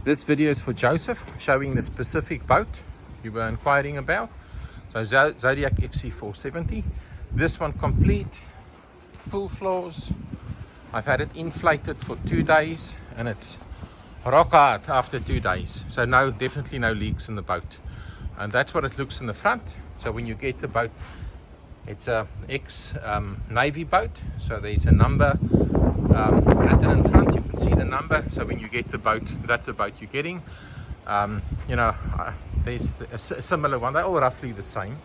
This video is for Joseph, showing the specific boat you were inquiring about. So Zodiac FC470. This one complete, full floors. I've had it inflated for 2 days and it's rock hard after 2 days. So definitely no leaks in the boat. And that's what it looks in the front. So when you get the boat, it's a ex-Navy boat. So there's a number written in front. You can see the number. So when you get the boat, that's the boat you're getting. There's a similar one. They're all roughly the same.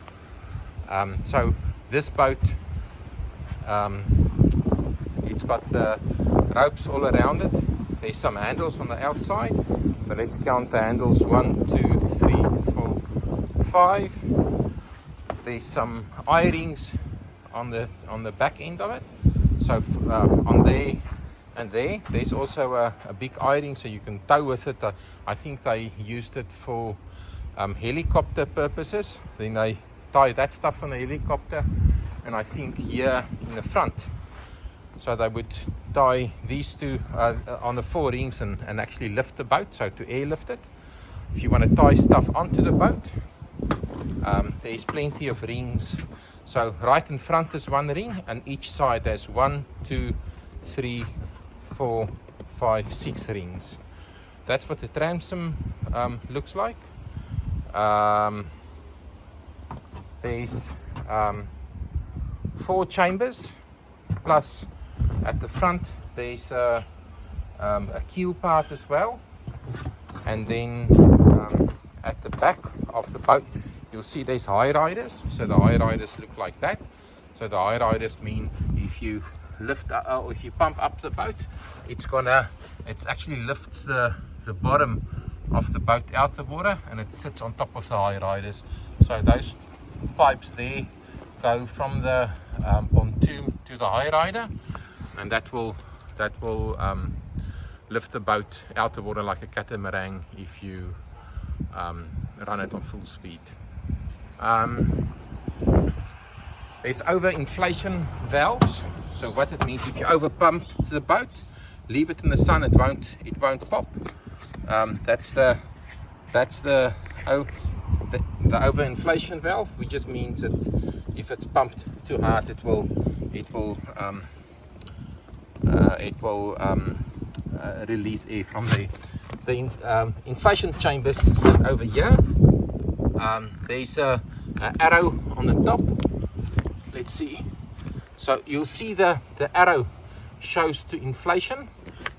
So this boat, it's got the ropes all around it. There's some handles on the outside. So let's count the handles. 1, 2, 3, 4, 5. There's some eye rings on the back end of it. So on there and there's also a big eye ring, so you can tow with it. I think they used it for helicopter purposes. Then they tie that stuff on the helicopter, and I think here in the front, so they would tie these two on the 4 rings and actually lift the boat, so to airlift it. If you want to tie stuff onto the boat, there's plenty of rings. So right in front is 1 ring, and each side there's 1, 2, 3, 4, 5, 6 rings. That's what the transom looks like. There's 4 chambers, plus at the front there's a keel part as well. And then at the back of the boat, you'll see there's high riders. So the high riders look like that. So the high riders mean if you lift or if you pump up the boat, it actually lifts the bottom of the boat out the water, and it sits on top of the high riders. So those pipes there go from the pontoon to the high rider, and that will lift the boat out the water like a catamaran if you run it on full speed. There's overinflation valves. So what it means, if you over pump the boat, leave it in the sun, it won't pop. That's the overinflation valve, which just means that if it's pumped too hard, it will release air from there. The inflation chambers sit over here. There's a arrow on the top. Let's see. So you'll see the arrow shows to inflation,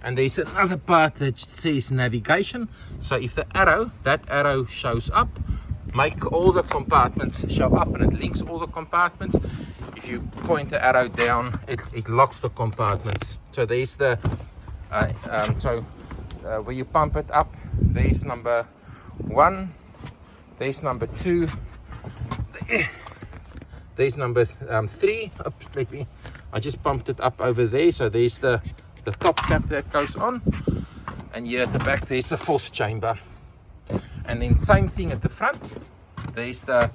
and there's another part that says navigation. So if that arrow shows up, make all the compartments show up, and it links all the compartments. If you point the arrow down, it locks the compartments. So there's the where you pump it up, there's number 1, there's number 2, there's number 3. I just pumped it up over there. So there's the top cap that goes on, and here at the back there's the 4th chamber. And then same thing at the front. There's the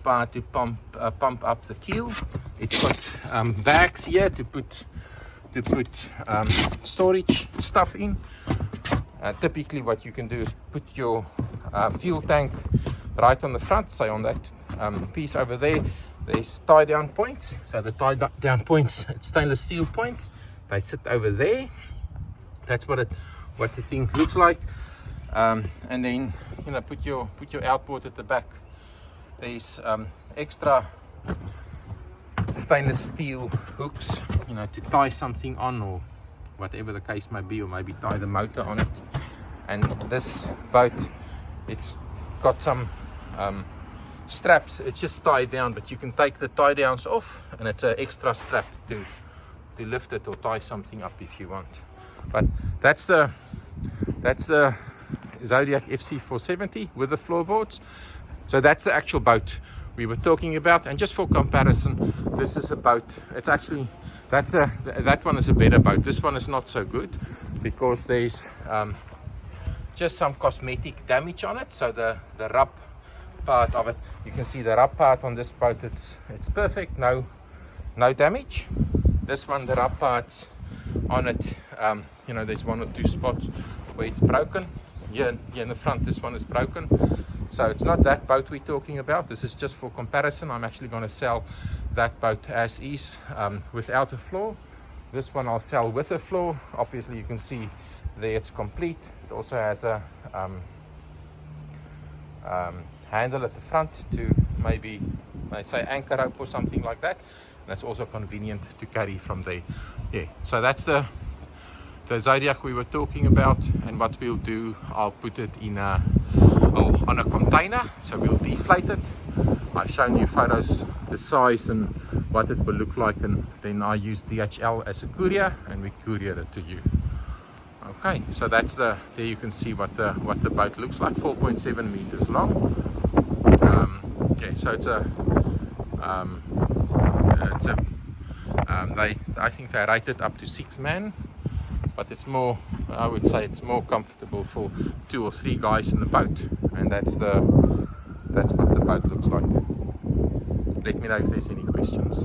part to pump up the keel. It's got bags here to put storage stuff in. Typically what you can do is put your fuel tank right on the front, say on that piece over there. There's tie down points. So the tie down points, it's stainless steel points. They sit over there. That's what the thing looks like. And then put your outboard at the back. There's extra stainless steel hooks, to tie something on, or whatever the case may be, or maybe tie the motor on it. And this boat, it's got some straps. It's just tied down, but you can take the tie downs off, and it's an extra strap to lift it or tie something up if you want. But that's the Zodiac FC470 with the floorboards. So that's the actual boat we were talking about. And just for comparison, this is a boat. It's actually that one is a better boat. This one is not so good because there's just some cosmetic damage on it. So the rub part of it, you can see the rub part on this boat, it's perfect, no damage. This one, the rub parts on it, there's 1 or 2 spots where it's broken. Here in the front, this one is broken. So it's not that boat we're talking about. This is just for comparison. I'm actually going to sell that boat as is, without a floor. This one I'll sell with a floor. Obviously you can see there it's complete. It also has a handle at the front to maybe, say, anchor rope or something like that. And that's also convenient to carry from there. Yeah, so that's the Zodiac we were talking about. And what we'll do, I'll put it in on a container, so we'll deflate it. I've shown you photos, the size and what it will look like, and then I use DHL as a courier and we courier it to you. Okay, so that's there you can see what the boat looks like. 4.7 meters long. Okay, so I think they rate it up to 6 men, but it's more, I would say it's more comfortable for 2 or 3 guys in the boat, and that's what the boat looks like. Let me know if there's any questions.